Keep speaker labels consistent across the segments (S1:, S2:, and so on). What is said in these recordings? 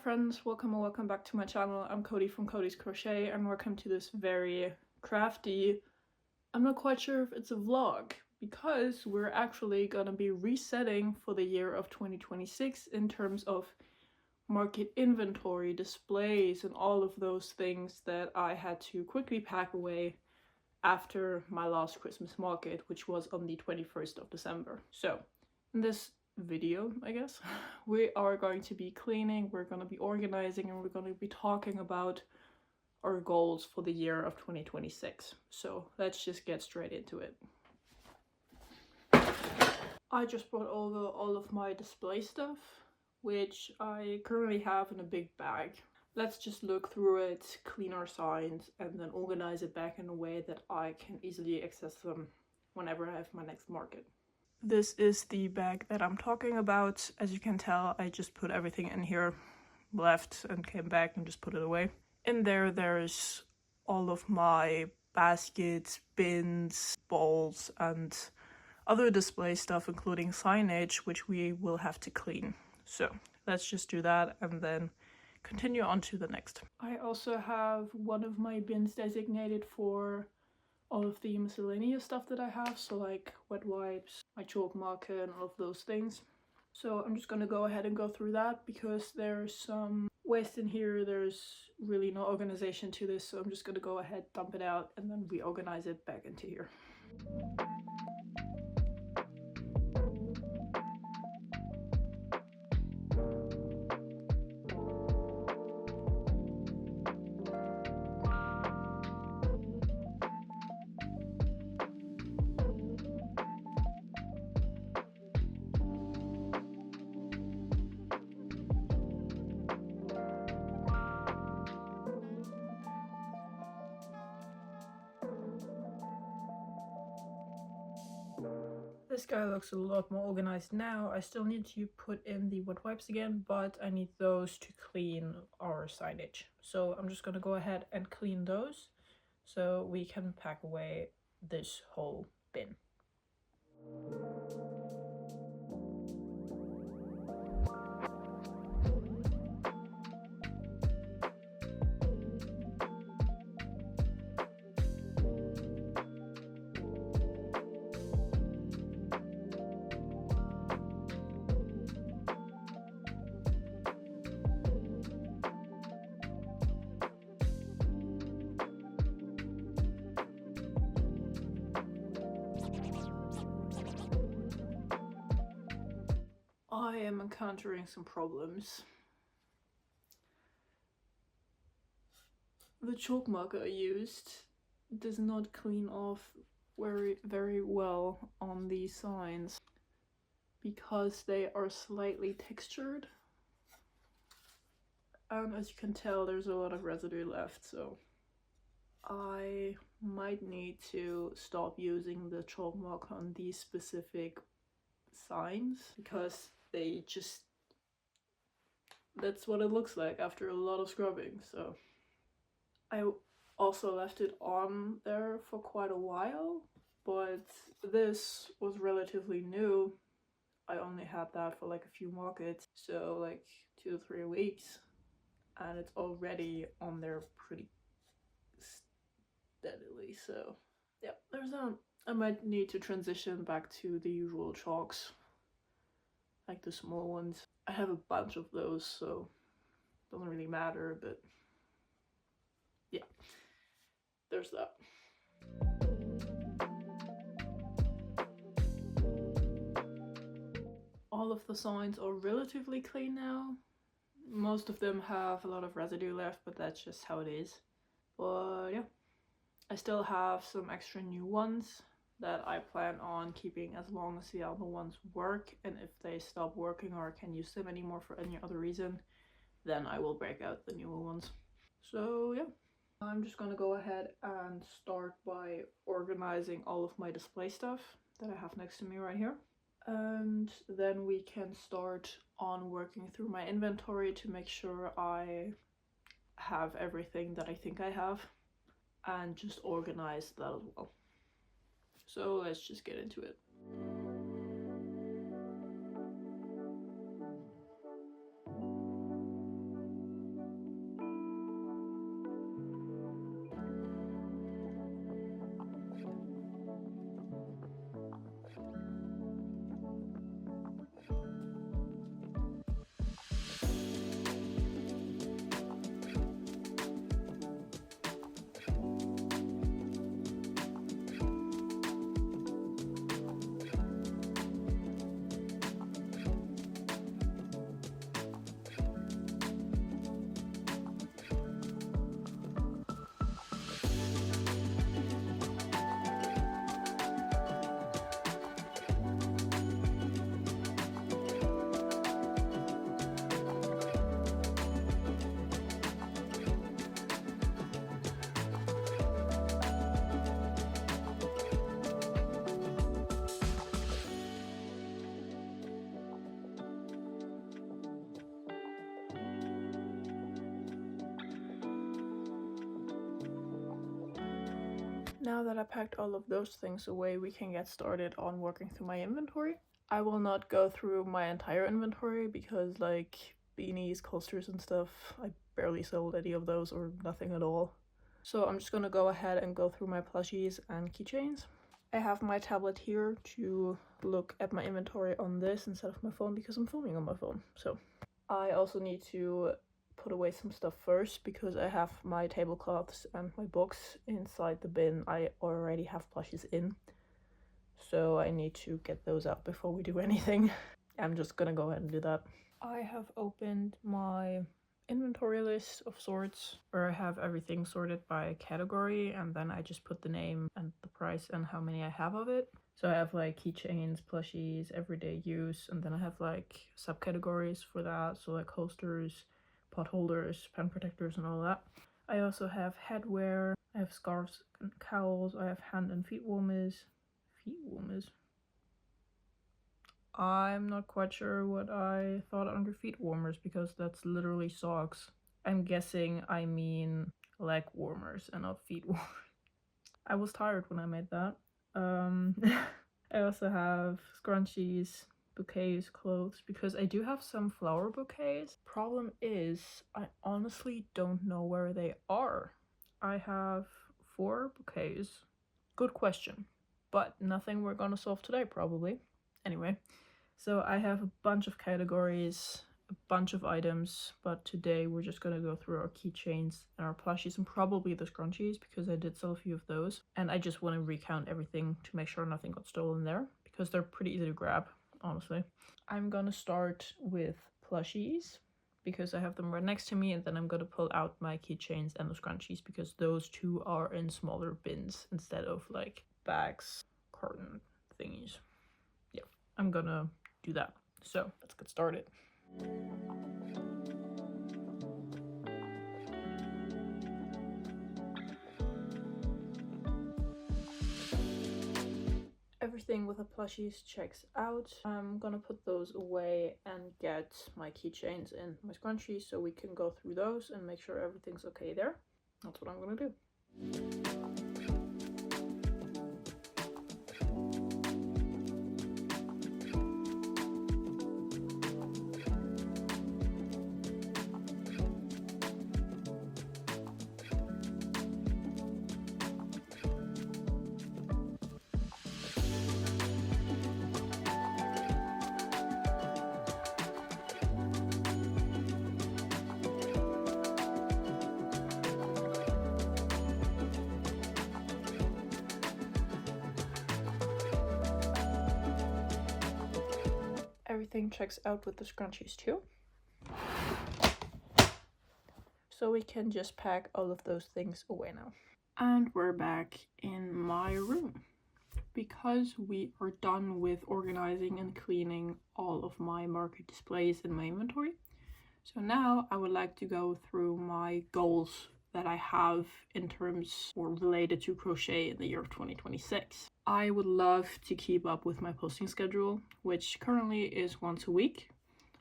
S1: friends, welcome and welcome back to my channel. I'm Cody from Cody's Crochet and welcome to this very crafty, I'm not quite sure if it's a vlog, because we're actually gonna be resetting for the year of 2026 in terms of market inventory, displays, and all of those things that I had to quickly pack away after my last Christmas market, which was on the 21st of December. So in this video, I guess, we are going to be cleaning, we're going to be organizing, and we're going to be talking about our goals for the year of 2026. So let's just get straight into it. I just brought over all of my display stuff, which I currently have in a big bag. Let's just look through it, clean our signs, and then organize it back in a way that I can easily access them whenever I have my next market. This is the bag that I'm talking about. As you can tell, I just put everything in here, left and came back and just put it away. In there, there's all of my baskets, bins, bowls, and other display stuff, including signage, which we will have to clean. So let's just do that and then continue on to the next. I also have one of my bins designated for all of the miscellaneous stuff that I have, so like wet wipes, my chalk marker, and all of those things. So I'm just gonna go ahead and go through that because there's some waste in here. There's really no organization to this, so I'm just gonna go ahead, dump it out, and then reorganize it back into here. This guy looks a lot more organized now. I still need to put in the wet wipes again, but I need those to clean our signage. So I'm just gonna go ahead and clean those so we can pack away this whole bin. I am encountering some problems. The chalk marker I used does not clean off very well on these signs because they are slightly textured. As you can tell, there's a lot of residue left, so I might need to stop using the chalk marker on these specific signs because they just, that's what it looks like after a lot of scrubbing. So I also left it on there for quite a while, but this was relatively new. I only had that for like a few markets, so like 2 to 3 weeks, and it's already on there pretty steadily. So yeah, there's that. I might need to transition back to the usual chalks, like the small ones. I have a bunch of those, so it doesn't really matter, but yeah, there's that. All of the signs are relatively clean now. Most of them have a lot of residue left, but that's just how it is. But yeah, I still have some extra new ones that I plan on keeping as long as the other ones work, and if they stop working or I can't use them anymore for any other reason, then I will break out the newer ones. So yeah, I'm just gonna go ahead and start by organizing all of my display stuff that I have next to me right here. And then we can start on working through my inventory to make sure I have everything that I think I have, and just organize that as well. So let's just get into it. Now that I packed all of those things away, we can get started on working through my inventory. I will not go through my entire inventory because like beanies, coasters and stuff, I barely sold any of those or nothing at all. So I'm just gonna go ahead and go through my plushies and keychains. I have my tablet here to look at my inventory on this instead of my phone because I'm filming on my phone. So I also need to put away some stuff first because I have my tablecloths and my books inside the bin I already have plushies in. So I need to get those out before we do anything. I'm just gonna go ahead and do that. I have opened my inventory list of sorts where I have everything sorted by category, and then I just put the name and the price and how many I have of it. So I have like keychains, plushies, everyday use, and then I have like subcategories for that, so like coasters, pot holders, pen protectors and all that. I also have headwear, I have scarves and cowls, I have hand and feet warmers. Feet warmers? I'm not quite sure what I thought under feet warmers because that's literally socks. I'm guessing I mean leg warmers and not feet warmers. I was tired when I made that. I also have scrunchies, bouquets, clothes, because I do have some flower bouquets. Problem is, I honestly don't know where they are. I have 4 bouquets. Good question, but nothing we're gonna solve today probably. Anyway, so I have a bunch of categories, a bunch of items, but today we're just gonna go through our keychains and our plushies and probably the scrunchies because I did sell a few of those. And I just want to recount everything to make sure nothing got stolen there because they're pretty easy to grab, honestly. I'm gonna start with plushies because I have them right next to me, and then I'm gonna pull out my keychains and the scrunchies because those two are in smaller bins instead of like bags, carton thingies. Yeah, I'm gonna do that. So let's get started. Everything with the plushies checks out. I'm gonna put those away and get my keychains and my scrunchies so we can go through those and make sure everything's okay there. That's what I'm gonna do. Everything checks out with the scrunchies too. So we can just pack all of those things away now. And we're back in my room because we are done with organizing and cleaning all of my marker displays in my inventory. So now I would like to go through my goals that I have in terms or related to crochet in the year of 2026. I would love to keep up with my posting schedule, which currently is once a week.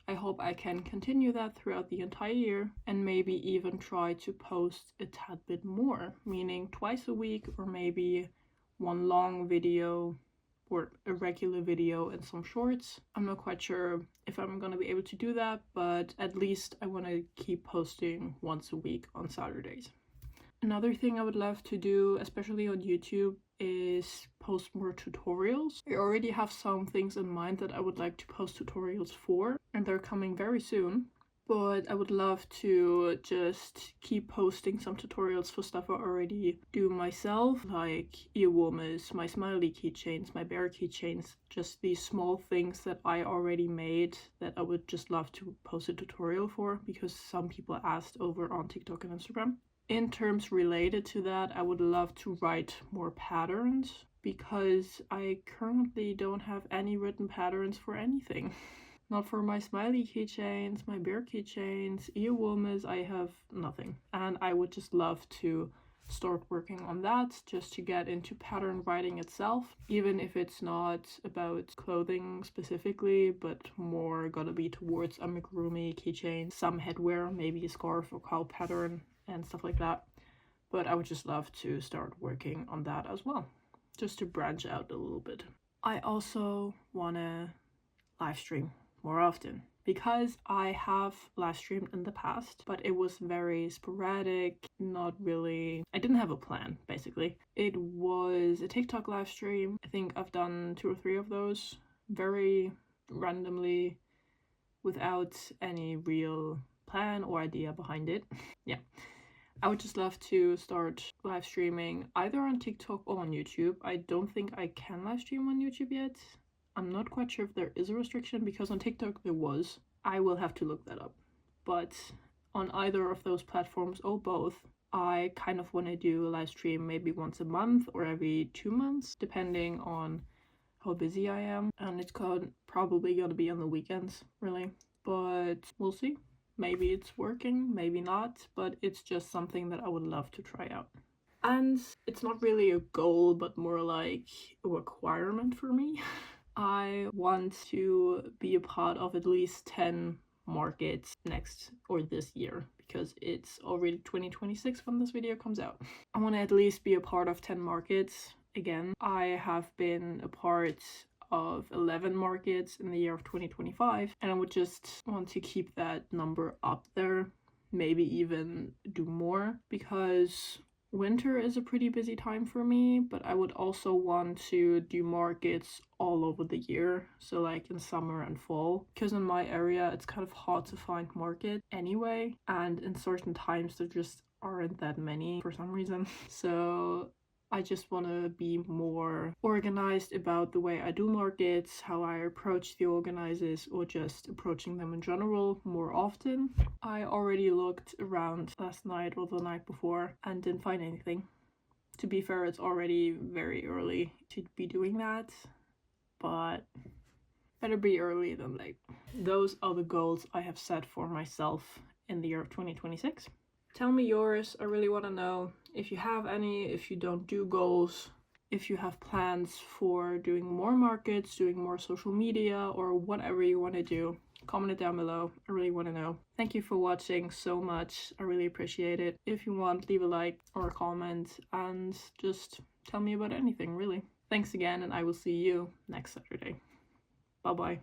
S1: I hope I can continue that throughout the entire year and maybe even try to post a tad bit more, meaning twice a week or maybe one long video or a regular video and some shorts. I'm not quite sure if I'm gonna be able to do that, but at least I want to keep posting once a week on Saturdays. Another thing I would love to do, especially on YouTube, is post more tutorials. I already have some things in mind that I would like to post tutorials for, and they're coming very soon. But I would love to just keep posting some tutorials for stuff I already do myself, like ear warmers, my smiley keychains, my bear keychains, just these small things that I already made that I would just love to post a tutorial for because some people asked over on TikTok and Instagram. In terms related to that, I would love to write more patterns because I currently don't have any written patterns for anything. Not for my smiley keychains, my bear keychains, ear warmers, I have nothing. And I would just love to start working on that just to get into pattern writing itself, even if it's not about clothing specifically, but more gonna be towards amigurumi keychain, some headwear, maybe a scarf or cowl pattern and stuff like that. but I would just love to start working on that as well, just to branch out a little bit. I also want to live stream more often, because I have live streamed in the past, but it was very sporadic, not really, I didn't have a plan, basically. It was a TikTok live stream. I think I've done 2 or 3 of those, very randomly, without any real plan or idea behind it. Yeah. I would just love to start live streaming either on TikTok or on YouTube. I don't think I can live stream on YouTube yet. I'm not quite sure if there is a restriction, because on TikTok there was. I will have to look that up. But on either of those platforms or both, I kind of want to do a live stream maybe once a month or every 2 months, depending on how busy I am. And it's probably gonna be on the weekends, really. But we'll see. Maybe it's working, maybe not, but it's just something that I would love to try out. And it's not really a goal, but more like a requirement for me. I want to be a part of at least 10 markets next or this year, because it's already 2026 when this video comes out. I want to at least be a part of 10 markets again. I have been a part of 11 markets in the year of 2025, and I would just want to keep that number up there, maybe even do more, because winter is a pretty busy time for me, but I would also want to do markets all over the year, so like in summer and fall, because in my area it's kind of hard to find market anyway, and in certain times there just aren't that many for some reason. So I just want to be more organized about the way I do markets, how I approach the organizers, or just approaching them in general more often. I already looked around last night or the night before and didn't find anything. To be fair, it's already very early to be doing that, but better be early than late. Those are the goals I have set for myself in the year of 2026. Tell me yours. I really want to know if you have any, if you don't do goals, if you have plans for doing more markets, doing more social media, or whatever you want to do. Comment it down below. I really want to know. Thank you for watching so much. I really appreciate it. If you want, leave a like or a comment, and just tell me about anything, really. Thanks again, and I will see you next Saturday. Bye bye.